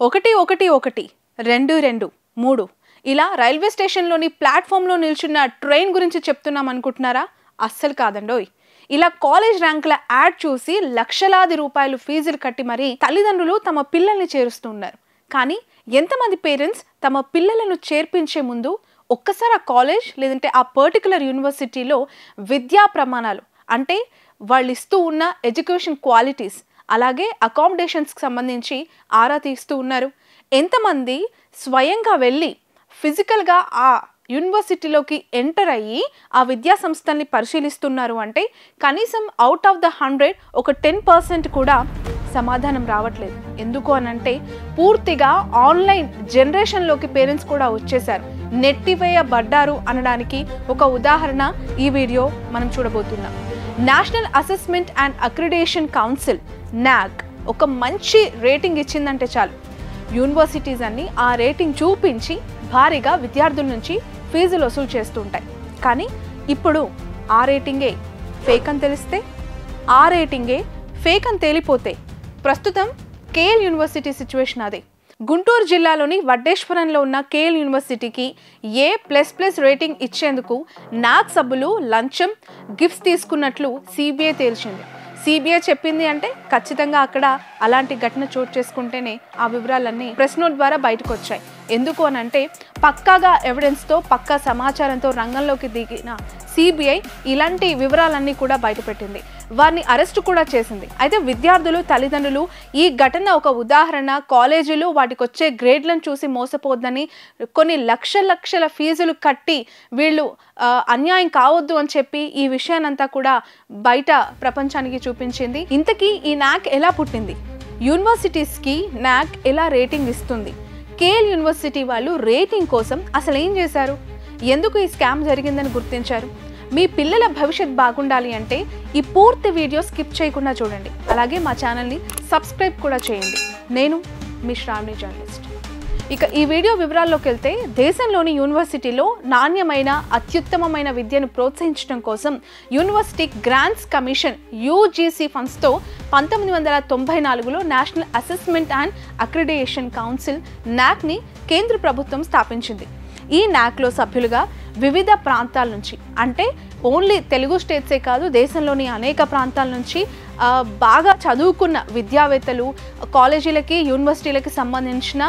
111 22 3 ఇలా రైల్వే స్టేషన్లోని ప్లాట్ఫామ్లో నిల్చున్న ట్రైన్ గురించి చెప్తున్నాం అనుకుంటున్నారా? అస్సలు కాదండోయ్. ఇలా కాలేజ్ ర్యాంకుల యాడ్ చూసి లక్షలాది రూపాయలు ఫీజులు కట్టి మరీ తల్లిదండ్రులు తమ పిల్లల్ని చేరుస్తున్నారు. కానీ ఎంతమంది పేరెంట్స్ తమ పిల్లలను చేర్పించే ముందు ఒక్కసారి ఆ కాలేజ్ లేదంటే ఆ పర్టికులర్ యూనివర్సిటీలో విద్యా ప్రమాణాలు అంటే వాళ్ళు ఇస్తూ ఉన్న ఎడ్యుకేషన్ క్వాలిటీస్ అలాగే అకామిడేషన్స్కి సంబంధించి ఆరా తీస్తూ ఉన్నారు? ఎంతమంది స్వయంగా వెళ్ళి ఫిజికల్గా ఆ యూనివర్సిటీలోకి ఎంటర్ అయ్యి ఆ విద్యా సంస్థల్ని పరిశీలిస్తున్నారు అంటే కనీసం అవుట్ ఆఫ్ ద 100 ఒక 10% కూడా సమాధానం రావట్లేదు. ఎందుకు అనంటే పూర్తిగా ఆన్లైన్ జనరేషన్లోకి పేరెంట్స్ కూడా వచ్చేసారు, నెట్టివేయబడ్డారు అనడానికి ఒక ఉదాహరణ ఈ వీడియో మనం చూడబోతున్నాం. National assessment and accreditation council NAAC ఒక మంచి రేటింగ్ ఇచ్చిందంటే చాలు, యూనివర్సిటీస్ అన్ని ఆ రేటింగ్ చూపించి భారీగా విద్యార్థుల నుంచి ఫీజులు వసూలు చేస్తూ ఉంటాయి. కానీ ఇప్పుడు ఆ రేటింగే ఫేక్ అని తెలిస్తే, ఆ రేటింగే ఫేక్ అని తేలిపోతే ప్రస్తుతం కేఎల్ యూనివర్సిటీ సిచ్యువేషన్ అదే. గుంటూరు జిల్లాలోని వడ్డేశ్వరంలో ఉన్న కేఎల్ యూనివర్సిటీకి A++ రేటింగ్ ఇచ్చేందుకు NAAC సభ్యులు లంచం గిఫ్ట్స్ తీసుకున్నట్లు CBI తేల్చింది. CBI చెప్పింది అంటే ఖచ్చితంగా అక్కడ అలాంటి ఘటన చోటు చేసుకుంటేనే ఆ వివరాలన్నీ ప్రెస్ నోట్ ద్వారా బయటకు వచ్చాయి. ఎందుకు అనంటే పక్కాగా ఎవిడెన్స్తో పక్కా సమాచారంతో రంగంలోకి దిగిన CBI ఇలాంటి వివరాలన్నీ కూడా బయటపెట్టింది, వారిని అరెస్ట్ కూడా చేసింది. అయితే విద్యార్థులు తల్లిదండ్రులు ఈ ఘటన ఒక ఉదాహరణ, కాలేజీలు వాటికి వచ్చే గ్రేడ్లను చూసి మోసపోద్దని కొన్ని లక్షల ఫీజులు కట్టి వీళ్ళు అన్యాయం కావద్దు అని చెప్పి ఈ విషయానంతా కూడా బయట ప్రపంచానికి చూపించింది. ఇంతకీ ఈ NAAC ఎలా పుట్టింది? యూనివర్సిటీస్కి NAAC ఎలా రేటింగ్ ఇస్తుంది? కేఎల్ యూనివర్సిటీ వాళ్ళు రేటింగ్ కోసం అసలు ఏం చేశారు? ఎందుకు ఈ స్కామ్ జరిగిందని గుర్తించారు? మీ పిల్లల భవిష్యత్ బాగుండాలి అంటే ఈ పూర్తి వీడియో స్కిప్ చేయకుండా చూడండి. అలాగే మా ఛానల్ని సబ్స్క్రైబ్ కూడా చేయండి. నేను మీ శ్రావణి జర్నలిస్ట్. ఇక ఈ వీడియో వివరాల్లోకి వెళ్తే, దేశంలోని యూనివర్సిటీలో నాణ్యమైన అత్యుత్తమమైన విద్యను ప్రోత్సహించడం కోసం యూనివర్సిటీ గ్రాంట్స్ కమిషన్ UGC ఫండ్స్తో 1994లో national assessment and accreditation council NAACని కేంద్ర ప్రభుత్వం స్థాపించింది. ఈ NAACలో సభ్యులుగా వివిధ ప్రాంతాల నుంచి, అంటే ఓన్లీ తెలుగు స్టేట్సే కాదు, దేశంలోని అనేక ప్రాంతాల నుంచి బాగా చదువుకున్న విద్యావేత్తలు, కాలేజీలకి యూనివర్సిటీలకి సంబంధించిన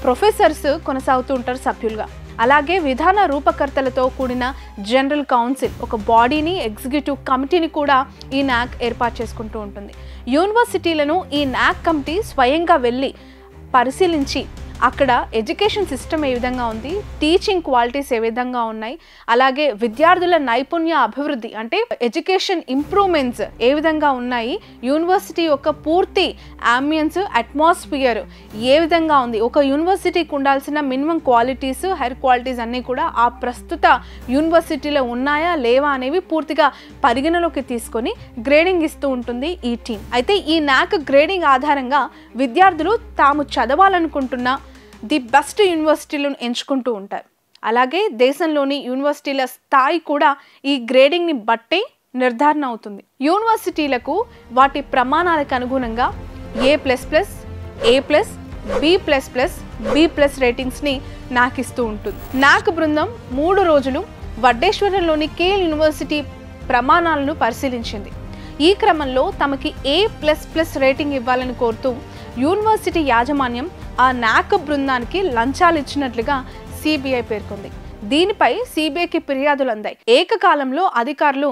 ప్రొఫెసర్స్ కొనసాగుతూ ఉంటారు సభ్యులుగా. అలాగే విధాన రూపకర్తలతో కూడిన జనరల్ కౌన్సిల్ ఒక బాడీని, ఎగ్జిక్యూటివ్ కమిటీని కూడా ఈ NAAC ఏర్పాటు చేసుకుంటూ ఉంటుంది. యూనివర్సిటీలను ఈ NAAC కమిటీ స్వయంగా వెళ్ళి పరిశీలించి అక్కడ ఎడ్యుకేషన్ సిస్టమ్ ఏ విధంగా ఉంది, టీచింగ్ క్వాలిటీస్ ఏ విధంగా ఉన్నాయి, అలాగే విద్యార్థుల నైపుణ్య అభివృద్ధి అంటే ఎడ్యుకేషన్ ఇంప్రూవ్మెంట్స్ ఏ విధంగా ఉన్నాయి, యూనివర్సిటీ యొక్క పూర్తి అంబియన్స్ అట్మాస్ఫియర్ ఏ విధంగా ఉంది, ఒక యూనివర్సిటీకి ఉండాల్సిన మినిమం క్వాలిటీస్, హైర్ క్వాలిటీస్ అన్నీ కూడా ఆ ప్రస్తుత యూనివర్సిటీలో ఉన్నాయా లేవా అనేవి పూర్తిగా పరిగణలోకి తీసుకొని గ్రేడింగ్ ఇస్తూ ఉంటుంది ఈ టీం. అయితే ఈ NAAC గ్రేడింగ్ ఆధారంగా విద్యార్థులు తాము చదవాలనుకుంటున్న ది బెస్ట్ యూనివర్సిటీలను ఎంచుకుంటూ ఉంటారు. అలాగే దేశంలోని యూనివర్సిటీల స్థాయి కూడా ఈ గ్రేడింగ్ని బట్టే నిర్ధారణ అవుతుంది. యూనివర్సిటీలకు వాటి ప్రమాణాలకు అనుగుణంగా A++, A+, B++, B+ రేటింగ్స్ని NAAC ఇస్తూ ఉంటుంది. NAAC బృందం 3 రోజులు వడ్డేశ్వరంలోని కేఎల్ యూనివర్సిటీ ప్రమాణాలను పరిశీలించింది. ఈ క్రమంలో తమకి A++ రేటింగ్ ఇవ్వాలని కోరుతూ యూనివర్సిటీ యాజమాన్యం ఆ NAAC బృందానికి లంచాలు ఇచ్చినట్లుగా CBI పేర్కొంది. దీనిపై CBIకి ఫిర్యాదులు అందాయి. ఏకకాలంలో అధికారులు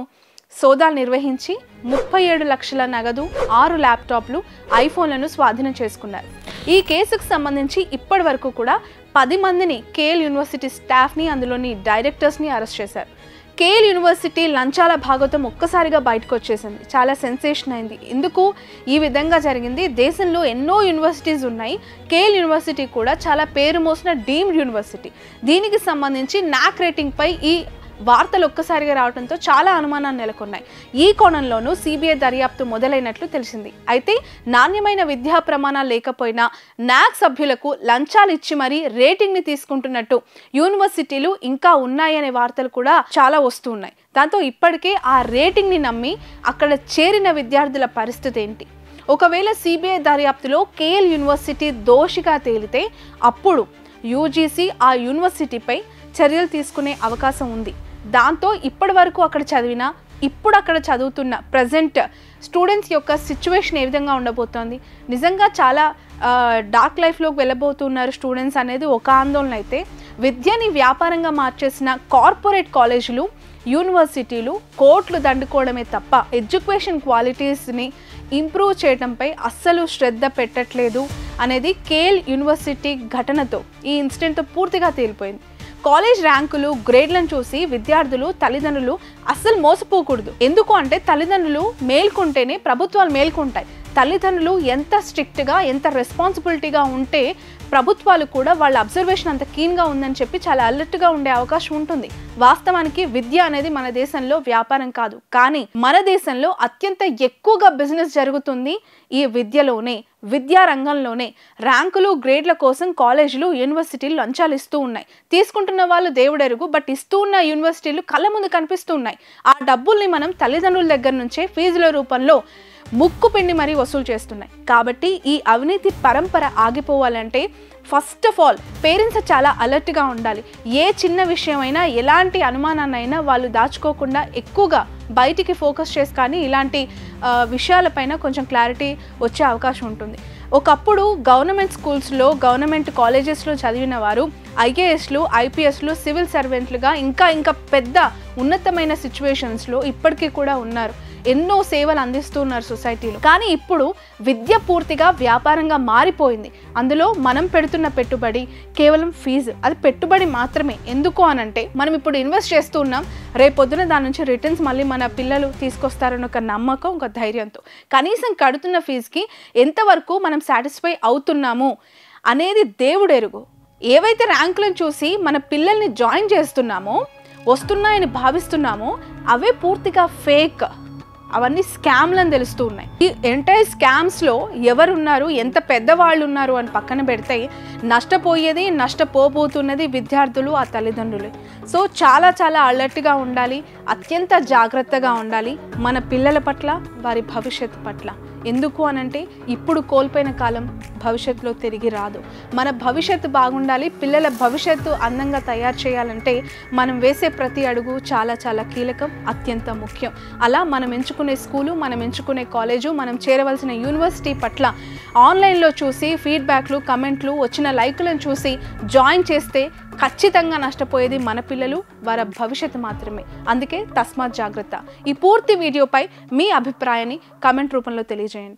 సోదాలు నిర్వహించి 37 లక్షల నగదు, 6 ల్యాప్టాప్లు, ఐఫోన్లను స్వాధీనం చేసుకున్నారు. ఈ కేసుకు సంబంధించి ఇప్పటి వరకు కూడా 10 మందిని కేఎల్ యూనివర్సిటీ స్టాఫ్ని, అందులోని డైరెక్టర్స్ని అరెస్ట్ చేశారు. కేఎల్ యూనివర్సిటీ లంచాల భాగవతం ఒక్కసారిగా బయటకు వచ్చేసింది, చాలా సెన్సేషన్ అయింది. ఎందుకు ఈ విధంగా జరిగింది? దేశంలో ఎన్నో యూనివర్సిటీస్ ఉన్నాయి, కేఎల్ యూనివర్సిటీ కూడా చాలా పేరు మోసిన డీమ్డ్ యూనివర్సిటీ. దీనికి సంబంధించి NAAC రేటింగ్పై ఈ వార్తలు ఒక్కసారిగా రావడంతో చాలా అనుమానాలు నెలకొన్నాయి. ఈ కోణంలోనూ CBI దర్యాప్తు మొదలైనట్లు తెలిసింది. అయితే నాణ్యమైన విద్యా ప్రమాణాలు లేకపోయినా NAAC సభ్యులకు లంచాలు ఇచ్చి మరీ రేటింగ్ని తీసుకుంటున్నట్టు యూనివర్సిటీలు ఇంకా ఉన్నాయనే వార్తలు కూడా చాలా వస్తూ ఉన్నాయి. దాంతో ఇప్పటికే ఆ రేటింగ్ని నమ్మి అక్కడ చేరిన విద్యార్థుల పరిస్థితి ఏంటి? ఒకవేళ సిబిఐ దర్యాప్తులో కేఎల్ యూనివర్సిటీ దోషిగా తేలితే అప్పుడు యూజీసీ ఆ యూనివర్సిటీపై చర్యలు తీసుకునే అవకాశం ఉంది. దాంతో ఇప్పటి వరకు అక్కడ చదివిన, ఇప్పుడు అక్కడ చదువుతున్న ప్రజెంట్ స్టూడెంట్స్ యొక్క సిచ్యువేషన్ ఏ విధంగా ఉండబోతోంది, నిజంగా చాలా డార్క్ లైఫ్లోకి వెళ్ళబోతున్నారు స్టూడెంట్స్ అనేది ఒక ఆందోళన అయితే, విద్యని వ్యాపారంగా మార్చేసిన కార్పొరేట్ కాలేజీలు, యూనివర్సిటీలు కోట్లు దండుకోవడమే తప్ప ఎడ్యుకేషన్ క్వాలిటీస్ని ఇంప్రూవ్ చేయడంపై అస్సలు శ్రద్ధ పెట్టట్లేదు అనేది కేఎల్ యూనివర్సిటీ ఘటనతో, ఈ ఇన్సిడెంట్తో పూర్తిగా తేలిపోయింది. కాలేజ్ ర్యాంకులు, గ్రేడ్లను చూసి విద్యార్థులు, తల్లిదండ్రులు అస్సలు మోసపోకూడదు. ఎందుకు అంటే తల్లిదండ్రులు మేల్కొంటేనే ప్రభుత్వాలు మేల్కొంటాయి. తల్లిదండ్రులు ఎంత స్ట్రిక్ట్గా, ఎంత రెస్పాన్సిబిలిటీగా ఉంటే ప్రభుత్వాలు కూడా వాళ్ళ అబ్జర్వేషన్ అంత కీన్గా ఉందని చెప్పి చాలా అలర్ట్గా ఉండే అవకాశం ఉంటుంది. వాస్తవానికి విద్య అనేది మన దేశంలో వ్యాపారం కాదు, కానీ మన దేశంలో అత్యంత ఎక్కువగా బిజినెస్ జరుగుతుంది ఈ విద్యలోనే, విద్యా రంగంలోనే. ర్యాంకులు, గ్రేడ్ల కోసం కాలేజీలు, యూనివర్సిటీలు లంచాలు ఇస్తూ ఉన్నాయి. తీసుకుంటున్న వాళ్ళు దేవుడెరుగు, బట్ ఇస్తూ ఉన్న యూనివర్సిటీలు కళ్ళ ముందు కనిపిస్తూ ఉన్నాయి. ఆ డబ్బుల్ని మనం తల్లిదండ్రుల దగ్గర నుంచే ఫీజుల రూపంలో ముక్కు పిండి మరీ వసూలు చేస్తున్నాయి. కాబట్టి ఈ అవినీతి పరంపర ఆగిపోవాలంటే ఫస్ట్ ఆఫ్ ఆల్ పేరెంట్స్ చాలా అలర్ట్గా ఉండాలి. ఏ చిన్న విషయమైనా, ఎలాంటి అనుమానాన్నైనా వాళ్ళు దాచుకోకుండా ఎక్కువగా బయటికి ఫోకస్ చేసి కానీ ఇలాంటి విషయాలపైన కొంచెం క్లారిటీ వచ్చే అవకాశం ఉంటుంది. ఒకప్పుడు గవర్నమెంట్ స్కూల్స్లో, గవర్నమెంట్ కాలేజెస్లో చదివిన వారు ఐఏఎస్లు, ఐపీఎస్లు, సివిల్ సర్వెంట్లుగా ఇంకా పెద్ద ఉన్నతమైన సిచ్యువేషన్స్లో ఇప్పటికీ కూడా ఉన్నారు. ఎన్నో సేవలు అందిస్తున్నారు సొసైటీలో. కానీ ఇప్పుడు విద్య పూర్తిగా వ్యాపారంగా మారిపోయింది. అందులో మనం పెడుతున్న పెట్టుబడి కేవలం ఫీజు, అది పెట్టుబడి మాత్రమే. ఎందుకు అనంటే మనం ఇప్పుడు ఇన్వెస్ట్ చేస్తూ ఉన్నాం, రేపొద్దున దాని నుంచి రిటర్న్స్ మళ్ళీ మన పిల్లలు తీసుకొస్తారన్న ఒక నమ్మకం, ఒక ధైర్యంతో. కనీసం కడుతున్న ఫీజుకి ఎంతవరకు మనం సాటిస్ఫై అవుతున్నాము అనేది దేవుడెరుగు. ఏవైతే ర్యాంకులను చూసి మన పిల్లల్ని జాయిన్ చేస్తున్నామో, వస్తున్నాయని భావిస్తున్నామో, అవే పూర్తిగా ఫేక్, అవన్నీ స్కామ్లని తెలుస్తూ ఉన్నాయి. ఈ ఎంటైర్ స్కామ్స్లో ఎవరున్నారు, ఎంత పెద్దవాళ్ళు ఉన్నారు అని పక్కన పెడితే నష్టపోయేది, నష్టపోబోతున్నది విద్యార్థులు, ఆ తల్లిదండ్రులు. సో చాలా అలర్ట్గా ఉండాలి, అత్యంత జాగ్రత్తగా ఉండాలి మన పిల్లల పట్ల, వారి భవిష్యత్తు పట్ల. ఎందుకు అనంటే ఇప్పుడు కోల్పోయిన కాలం భవిష్యత్తులో తిరిగి రాదు. మన భవిష్యత్తు బాగుండాలి, పిల్లల భవిష్యత్తు అందంగా తయారు చేయాలంటే మనం వేసే ప్రతి అడుగు చాలా కీలకం, అత్యంత ముఖ్యం. అలా మనం ఎంచుకునే స్కూలు, మనం ఎంచుకునే కాలేజు, మనం చేరవలసిన యూనివర్సిటీ పట్ల ఆన్లైన్లో చూసి ఫీడ్బ్యాక్లు, కమెంట్లు, వచ్చిన లైకులను చూసి జాయిన్ చేస్తే ఖచ్చితంగా నష్టపోయేది మన పిల్లలు, వారి భవిష్యత్తు మాత్రమే. అందుకే తస్మాత్ జాగ్రత్త. ఈ పూర్తి వీడియోపై మీ అభిప్రాయాన్ని కామెంట్ రూపంలో తెలియజేయండి.